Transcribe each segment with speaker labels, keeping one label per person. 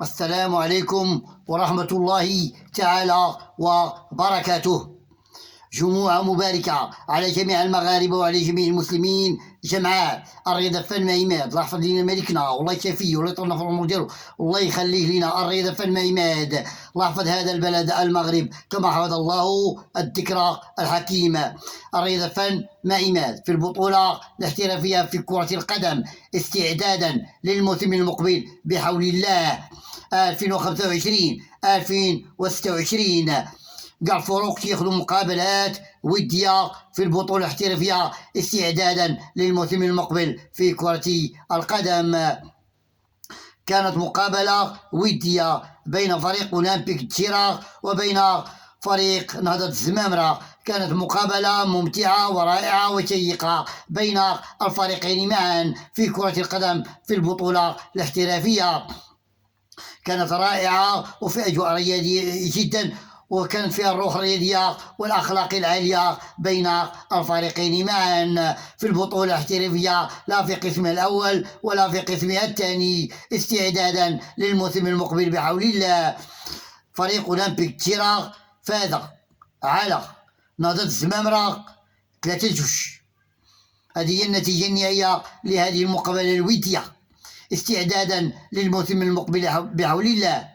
Speaker 1: السلام عليكم ورحمة الله تعالى وبركاته. جمعة مباركة على جميع المغاربة وعلى جميع المسلمين جمعاء. الرضا فن عماد، الله يحفظ لنا ملكنا والله يشافيه والله يطول في العمر ديالو والله يخليه لنا. الرضا فن عماد، الله يحفظ هذا البلد المغرب كما حفظ الله الذكرى الحكيمة. الرضا فن عماد في البطولة الاحترافية في كرة القدم استعدادا للموسم المقبل بحول الله 2025 2026. كاع الفرق تياخذوا مقابلات وديه في البطوله الاحترافيه استعدادا للموسم المقبل في كره القدم. كانت مقابله وديه بين فريق اولمبيك تيرا وبين فريق نهضة الزمامرة. كانت مقابلة ممتعة ورائعة وشيقة بين الفريقين معا في كرة القدم في البطولة الاحترافية. كانت رائعة وفي أجواء رياضية جدا، وكانت فيها الروح الرياضية والأخلاق العالية بين الفريقين معا في البطولة الاحترافية، لا في قسمها الأول ولا في قسمها الثاني، استعدادا للموسم المقبل بحول الله. فريق أولمبيك تيرا فاز على نهضة الزمامرة 3-2. هذه هي النتيجة النهائية لهذه المقابلة الودية استعدادا للموسم المقبل بحول الله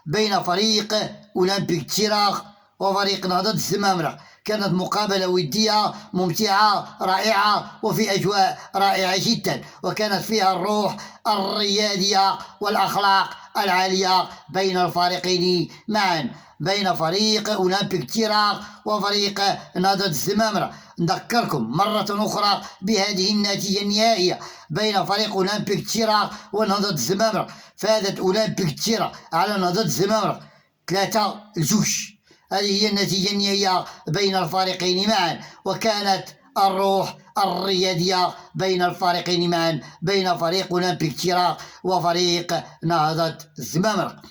Speaker 1: بين فريق أولمبيك تيرا وفريق نهضة الزمامرة. كانت مقابلة ودية ممتعة رائعة وفي أجواء رائعة جدا، وكانت فيها الروح الرياضية والأخلاق العالية بين الفريقين معا، بين فريق أولمبيك تيرا وفريق نهضة الزمامرة. نذكركم مرة أخرى بهذه النتيجة النهائية بين فريق أولمبيك تيرا ونهضة الزمامرة. فازت أولمبيك تيرا على نهضة الزمامرة 3-2. هذه هي النتيجة النهائية بين الفريقين معا، وكانت الروح الرياضية بين الفريقين معا بين فريق أولمبيك تيرا وفريق نهضة الزمامرة.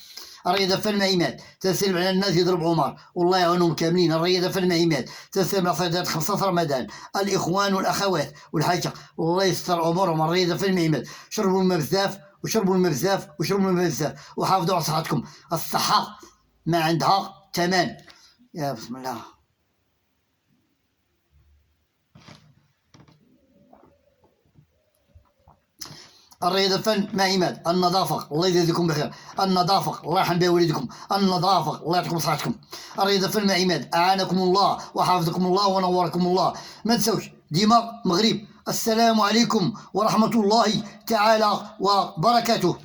Speaker 1: الرياضة فن عماد تسلم على الناس يضرب عمر والله يعاونهم كاملين. الرياضة فن عماد تسلم على صيدات 15 رمضان، الإخوان والأخوات والحاجة والله يستر أمورهم. الرياضة فن عماد شربوا الماء بزاف وشربوا الماء بزاف وشربوا الماء بزاف وحافظوا على صحتكم. الصحة ما عندها ثمن. يا بسم الله. الرياضة فن مع عماد. النظافة الله يجزيكم بخير، النظافة الله يرحم بها والديكم، النظافة الله يعطيكم صحتكم. الرياضة فن مع عماد أعانكم الله وحافظكم الله ونوركم الله. ما تنسوش ديما مغرب. السلام عليكم ورحمة الله تعالى وبركاته.